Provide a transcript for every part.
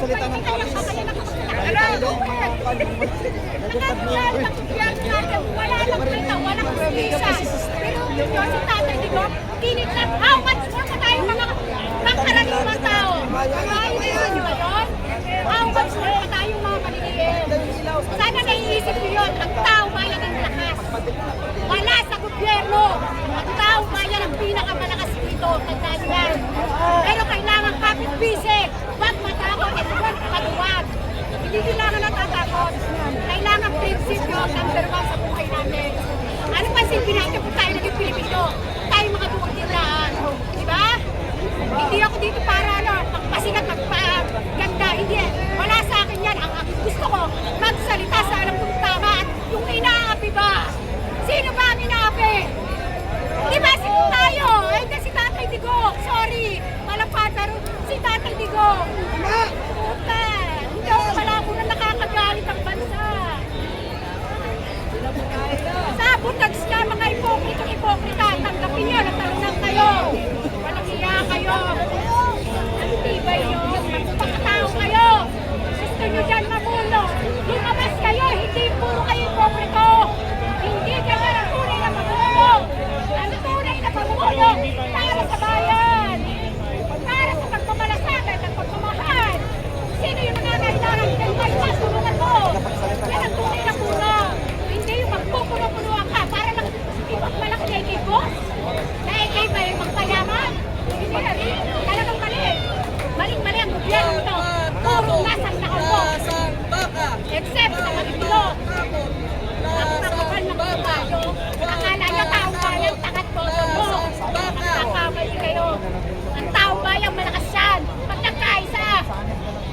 magsalita ng kalis. Wala lang kita, walang kusisa. Pero yung si Tatay Digo, tinit lang, how much more pa tayo mga karaniwang tao? Naiisip nyo ba yun? How much more pa tayo mga maliliit? Sana naiisip nyo yun, ang tao bayan ang lakas. Wala sa gobyerno, ang tao bayan ang pinakamalakas dito, tandaan yan. Pero kailangan kapit-bisig, wag matakot at wag matuwag. Hindi kailangan natatakot. Kailangan prinsipyo ang number 1 sa buhay natin. Ano pa silbi natin kung tayo naging Pilipino? Tayo mga duwag tindahan. Diba? Hindi ako dito para magpasikat, magpaganda. Hindi. Wala sa akin yan. Ang gusto ko, magsalita sa alam kong tama at yung inaapi ba? Sino ba ang inaapi? Diba tayo? Eh, si Tatay Digo. Sorry. Malapata rin si Tatay Digo. Puta. Wala ko na nakakagalit ang bansa. Sabotage ka, mga ipokrita. Tanggapin nyo, nagtanong kayo. Walang hiya kayo. Ang tibay nyo, magpakatao kayo. Gusto nyo dyan mamuno. Lumabas kayo, hindi puro kayo ipokrito. Hindi kayo ang tunay na pamumuno. Ang tunay na pamumuno para sa bayan. Para sa pagmamalasakit at pagmamahal. Sino yung nangangailangan? Kaya mas tulungan mo. Yan ang tunay na puno. Hindi yung magpupuno-punuan ka para lang ipagmalaki na ikay boss. Na ikay ba yung magpayaman? Hindi na rin. Talagang mali. Maling-mali ang gobyerno ito. Puro nasang nakaupo. Except sa magigilo. Ang kapal ng tayo. Akala niya taong bayan, takat boto mo. Nakakamali kayo. Ang taong bayan, malakas yan. Pag nagkaisa.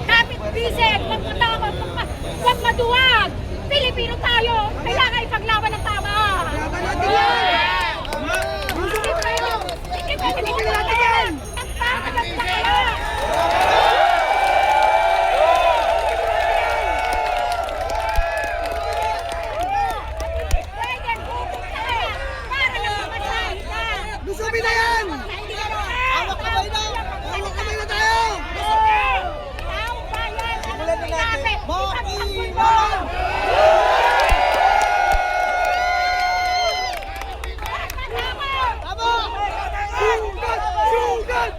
Kapit-bisig, huwag maduwag. Pilipino tayo, kailangan ipaglaban ng tama. Sige, Pilipino natin yan. Nagpapagod na kayo. Pwede, bubog tayo. Para lang mamatay ka. Lusubi na yan! Hawak kamay na! Hawak kamay na tayo! Makiwan! Tama! Sugat!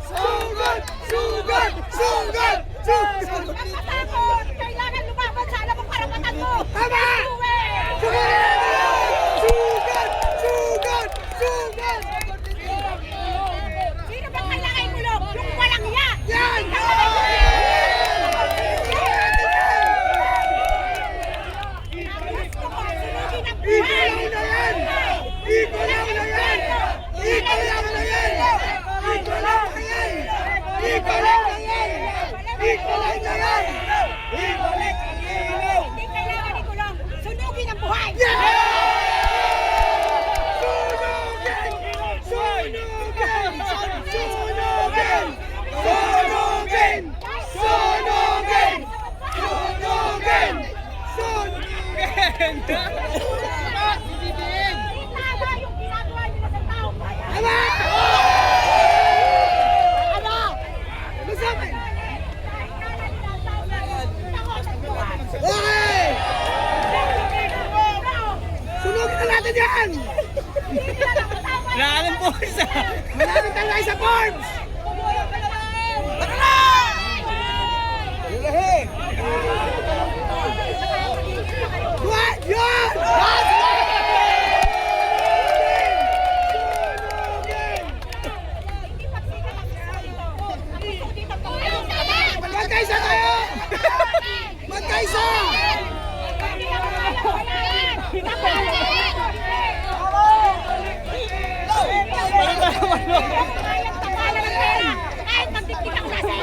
Sugat! Sugat! Sugat! Sugat! Nakatakot! Kailangan lumaban sa alam ang karapatan mo! Tama! Sugat! Sugat! Sugat! Sugat! Sino bang kailangan imulog? Yung walang iya! Yan! Ikalaw na yan! Ikalaw na yan! Ikalaw na yan! Ikalaw na yan! Ikalaw na yan! Ikalaw na yan! Ibalik ang ilaw! Hindi kailangan ikulong! Sunugin ang buhay! Sunugin! Sunugin! Sunugin! Sunugin! Sunugin! Sunugin! Sunugin! Tama yung ginagawa nila sa taong bayan! Tama! Tama! Lusabi! Okay! Sunugin na natin yan! Wala po isa. Malapit tayo sa Forbes! Tara na! Ilahi! What? Yan! Magkaisa tayo! Magkaisa! Kahit magdikdik ako nasa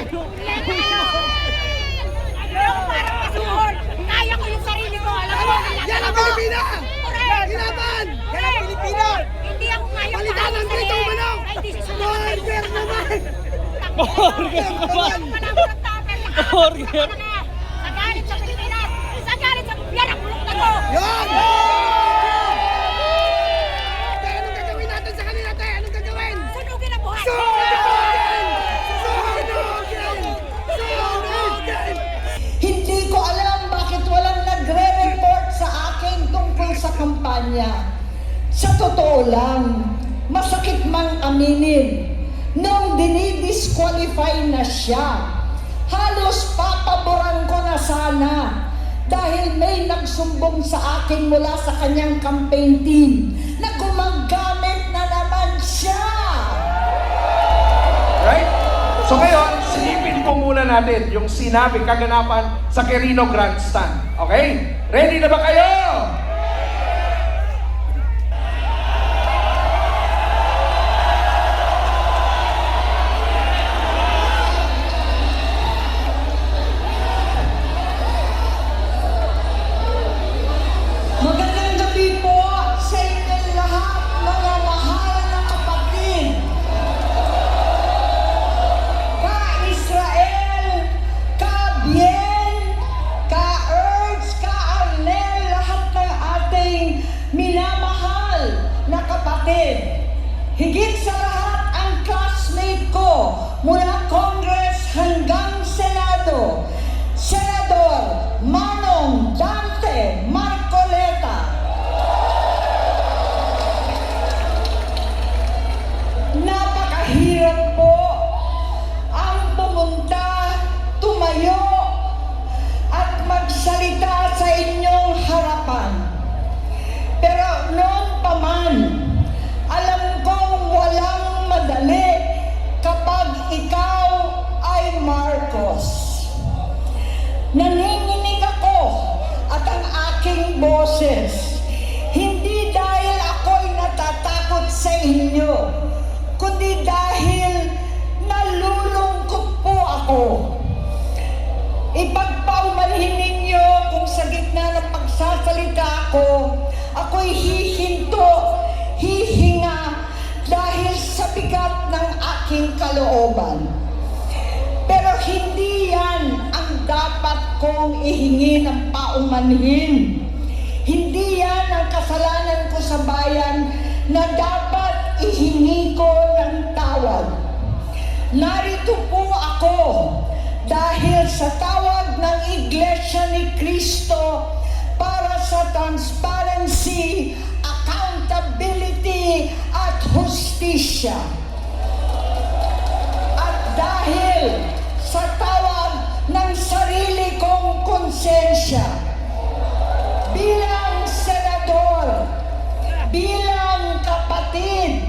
parang kasuhol. Kaya ko yung sarili ko. Alam mo, Yan ang Pilipina! Hinaban! Yan ang Pilipina! hindi ako kaya Palitan ang dito manok! Burger naman! Burger naman! Burger! Sa galit sa Pilipinas, sa galit sa gobyerno, bulok na to! Yan! Anong gagawin natin sa kanila, tayo? Anong gagawin? Sunugin ang buhay! Sunugin! Sunugin! Sunugin! kampanya. Sa totoo lang, masakit mang aminin, nung dinidisqualify na siya, halos papaboran ko na sana dahil may nagsumbong sa akin mula sa kanyang campaign team na gumagamit na naman siya. Right? So ngayon, silipin po muna natin yung sinabi kaganapan sa Quirino Grandstand. Okay? Ready na ba kayo? Magandang gabi po sa inyong lahat, mga mahal na kapatid. Ka-Israel, ka-Bien, ka-Erds, ka-Arnel, lahat ng ating minamahal na kapatid. Higit sa lahat ang classmate ko mula Congress hanggang Senado, Senador Manong Dante Marcoleta. Napakahirap po ang pumunta, tumayo at magsalita sa inyong harapan. Pero noon pa man, alam kong walang madali kapag ikaw ay Marcos. Nanginginig ako at ang aking boses, hindi dahil ako'y natatakot sa inyo, kundi dahil nalulungkot po ako. Ipagpaumanhin ninyo kung sa gitna ng pagsasalita ko, ako'y hihinto, hihinga dahil sa bigat ng aking kalooban. Pero hindi yan ang dapat kong ihingi ng paumanhin. Hindi yan ang kasalanan ko sa bayan na dapat ihingi ko ng tawad. Narito po ako dahil sa tawag ng Iglesia ni Cristo para sa transparency, accountability at hustisya. At dahil sa tawag ng sarili kong konsensya, bilang senador, bilang kapatid,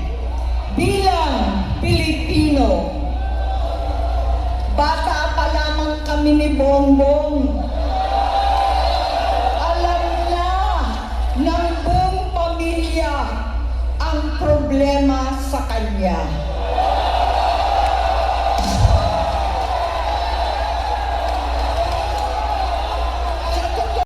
bilang Pilipino. Bata pa lamang kami ni Bongbong